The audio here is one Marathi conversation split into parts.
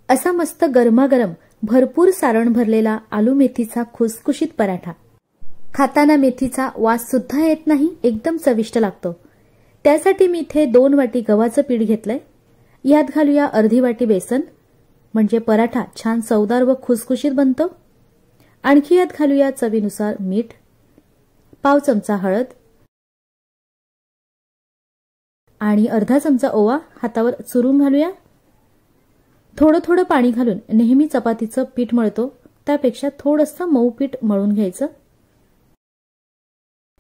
असा मस्त गरमागरम भरपूर सारण भरलेला आलू मेथीचा खुसखुशीत पराठा। खाताना मेथीचा वास सुद्धा येत नाही, एकदम चविष्ट लागतो। त्यासाठी मी इथे 2 वाटी गव्हाचं पीठ घेतलंय। यात घालूया अर्धी वाटी बेसन, म्हणजे पराठा छान चवदार व खुसखुशीत बनतो। आणखी यात घालूया चवीनुसार मीठ, पाव चमचा हळद आणि अर्धा चमचा ओवा हातावर चुरून घालूया। थोडं थोडं पाणी घालून नेहमी चपातीचं पीठ मळतो त्यापेक्षा थोडंसं मऊ पीठ मळून घ्यायचं।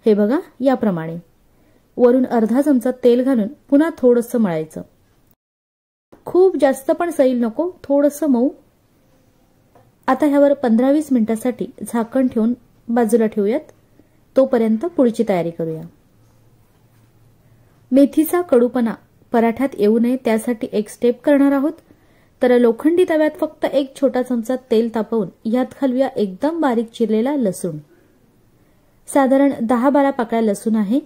हे बघा याप्रमाणे। वरून अर्धा चमचा तेल घालून पुन्हा थोडंसं मळायचं। खूप जास्त पण सैल नको, थोडंसं मऊ। आता ह्यावर 15-20 मिनिटांसाठी झाकण ठेवून बाजूला ठेवूयात। तोपर्यंत पुढची तयारी करूया। मेथीचा कडूपणा पराठ्यात येऊ नये त्यासाठी एक स्टेप करणार आहोत। तर लोखंडी तव्यात फक्त 1 छोटा चमचा तेल तापवून यात घालूया एकदम बारीक चिरलेला लसूण। साधारण 10-12 पाकळ्या लसूण आहे,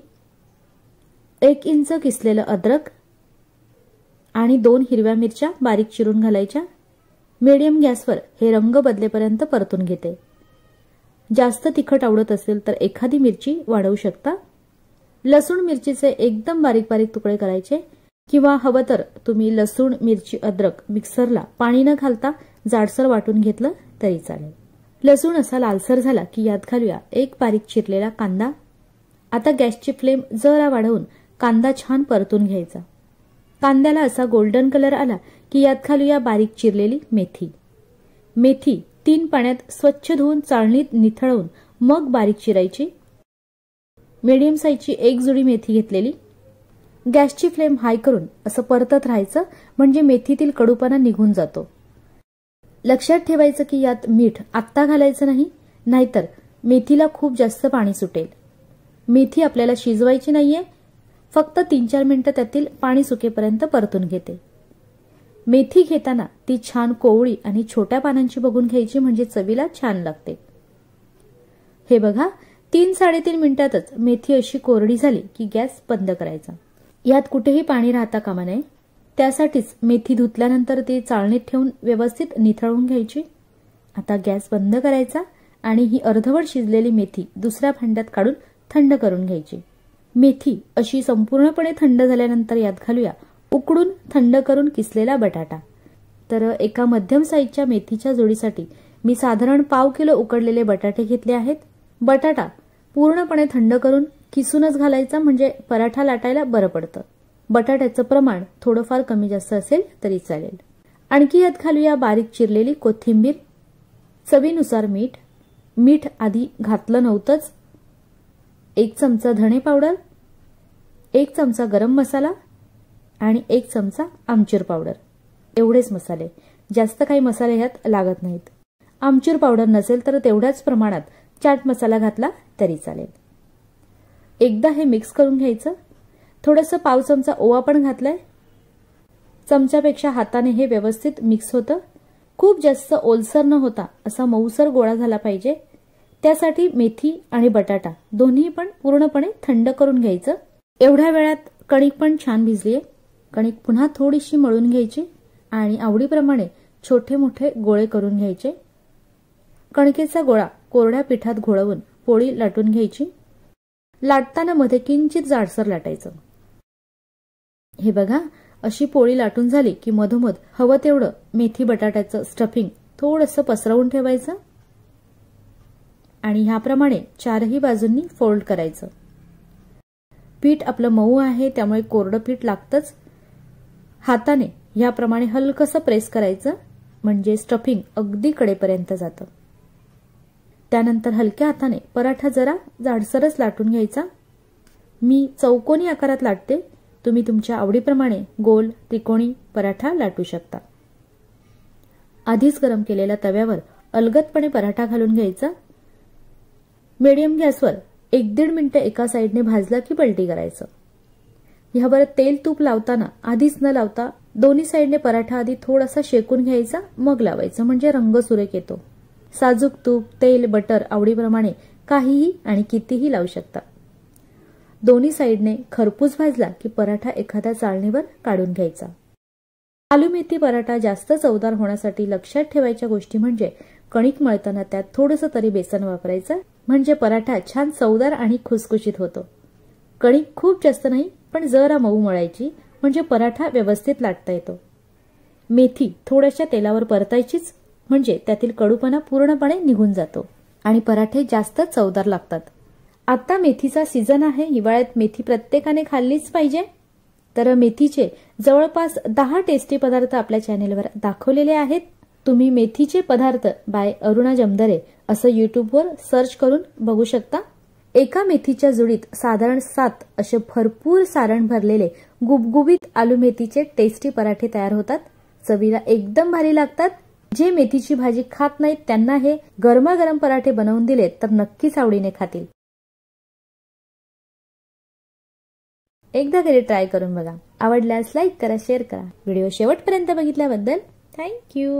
1 इंच किसलेलं अद्रक आणि 2 हिरव्या मिरच्या बारीक चिरून घालायच्या। मीडियम गॅसवर हे रंग बदलेपर्यंत परतून घेते। जास्त तिखट आवडत असेल तर एखादी मिरची वाढवू शकता। लसूण मिरचीचे एकदम बारीक बारीक तुकडे करायचे, किंवा हवं तर तुम्ही लसूण मिरची अद्रक मिक्सरला पाणी न घालता जाडसर वाटून घेतलं तरी चालेल। लसूण असा लालसर झाला की यात घालूया 1 बारीक चिरलेला कांदा। आता गॅसची फ्लेम जरा वाढवून कांदा छान परतून घ्यायचा। कांद्याला असा गोल्डन कलर आला की यात घालूया बारीक चिरलेली मेथी। मेथी 3 पाण्यात स्वच्छ धुवून चाळणीत निथळवून मग बारीक चिरायची। मीडियम साईजची 1 जुडी मेथी घेतलेली। गॅसची फ्लेम हाय करून असं परतत राहायचं, म्हणजे मेथीतील कडूपणा निघून जातो। लक्षात ठेवायचं की यात मीठ आत्ता घालायचं नाही, नाहीतर मेथीला खूप जास्त पाणी सुटेल। मेथी आपल्याला शिजवायची नाहीये, फक्त 3-4 मिनिटं त्यातील पाणी सुकेपर्यंत परतून घेते। मेथी घेताना ती छान कोवळी आणि छोट्या पानांची बघून घ्यायची, म्हणजे चवीला छान लागते। हे बघा 3-3.5 मिनिटातच मेथी अशी कोरडी झाली की गॅस बंद करायचा। यात कुठेही पाणी राहता कामा नये, त्यासाठीच मेथी धुतल्यानंतर ती चाळणीत ठेवून व्यवस्थित निथळवून घ्यायची। आता गॅस बंद करायचा आणि ही अर्धवट शिजलेली मेथी दुसऱ्या भांड्यात काढून थंड करून घ्यायची। मेथी अशी संपूर्णपणे थंड झाल्यानंतर यात घालूया उकडून थंड करून किसलेला बटाटा। तर एका मध्यम साईजच्या मेथीच्या जोडीसाठी मी साधारण पाव किलो उकडलेले बटाटे घेतले आहेत। बटाटा पूर्णपणे थंड करून किसूनच घालायचा, म्हणजे पराठा लाटायला बरं पडतं। बटाट्याचं प्रमाण थोडंफार कमी जास्त असेल तरी चालेल। आणखी यात घालूया बारीक चिरलेली कोथिंबीर, चवीनुसार मीठ। मीठ आधी घातलं नव्हतंच। 1 चमचा धणे पावडर, 1 चमचा गरम मसाला आणि 1 चमचा आमचूर पावडर। एवढेच मसाले, जास्त काही मसाले ह्यात लागत नाहीत। आमचूर पावडर नसेल तर तेवढ्याच प्रमाणात चाट मसाला घातला तरी चालेल। एकदा हे मिक्स करून घ्यायचं। थोडंसं पाव चमचा ओवा पण घातलाय। चमच्यापेक्षा हाताने हे व्यवस्थित मिक्स होतं। खूप जास्त ओलसर न होता असा मऊसर गोळा झाला पाहिजे। त्यासाठी मेथी आणि बटाटा दोन्ही पण पूर्णपणे थंड करून घ्यायचं। एवढ्या वेळात कणिक पण छान भिजलीये। कणिक पुन्हा थोडीशी मळून घ्यायची आणि आवडीप्रमाणे छोटे मोठे गोळे करून घ्यायचे। कणकेचा गोळा कोरड्या पिठात घोळवून पोळी लाटून घ्यायची। लाटताना मध्ये किंचित जाडसर लाटायचं। हे बघा अशी पोळी लाटून झाली की मधोमध हवं तेवढं मेथी बटाट्याचं स्टफिंग थोडंसं पसरवून ठेवायचं आणि ह्याप्रमाणे 4ही बाजूंनी फोल्ड करायचं। पीठ आपलं मऊ आहे त्यामुळे कोरडं पीठ लागतंच। हाताने ह्याप्रमाणे हलकसं प्रेस करायचं, म्हणजे स्टफिंग अगदी कडेपर्यंत जातं। त्यानंतर हलक्या हाताने पराठा जरा जाडसरच लाटून घ्यायचा। मी चौकोनी आकारात लाटते, तुम्ही तुमच्या आवडीप्रमाणे गोल त्रिकोणी पराठा लाटू शकता। आधीच गरम केलेल्या तव्यावर अलगदपणे पराठा घालून घ्यायचा। मीडियम गॅसवर 1-1.5 मिनिटं एका साईडने भाजला की पलटी करायचं। ह्यावर तेल तूप लावताना आधीच न लावता दोन्ही साईडने पराठा आधी थोडासा शेकून घ्यायचा, मग लावायचं, म्हणजे रंग सुरेख येतो। साजूक तूप, तेल, बटर आवडीप्रमाणे काहीही आणि कितीही लावू शकता। दोन्ही साईडने खरपूस भाजला की पराठा एखाद्या चाळणीवर काढून घ्यायचा। आलू मेथी पराठा जास्त चवदार होण्यासाठी लक्षात ठेवायच्या गोष्टी म्हणजे कणिक मळताना त्यात थोडंसं तरी बेसन वापरायचं, म्हणजे पराठा छान चवदार आणि खुसखुशीत होतो. कणिक खूप जास्त नाही, पण जरा मऊ मळायची, म्हणजे पराठा व्यवस्थित लाटता येतो. मेथी थोड्याशा तेलावर परतायचीच, म्हणजे त्यातील कडूपणा पूर्णपणे निघून जातो आणि पराठे जास्त चवदार लागतात. आता मेथीचा सीझन आहे. हिवाळ्यात मेथी प्रत्येकाने खाल्लीच पाहिजे. तर मेथीचे जवळपास 10 टेस्टी पदार्थ आपल्या चॅनेलवर दाखवलेले आहेत. तुम्ही मेथीचे पदार्थ बाय अरुणा जमदरे असं YouTubeवर सर्च करून बघू शकता. एका मेथीच्या जुडीत साधारण 7 असे भरपूर सारण भरलेले गुबगुबीत आलू मेथीचे टेस्टी पराठे तयार होतात. चवीला एकदम भारी लागतात. जे मेथीची भाजी खात नाहीत त्यांना हे गरमागरम पराठे बनवून दिले तर नक्कीच आवडीने खातील. एकदा घरी ट्राय करून बघा. आवडल्यास लाईक करा, शेअर करा. व्हिडिओ शेवटपर्यंत बघितल्याबद्दल थँक्यू.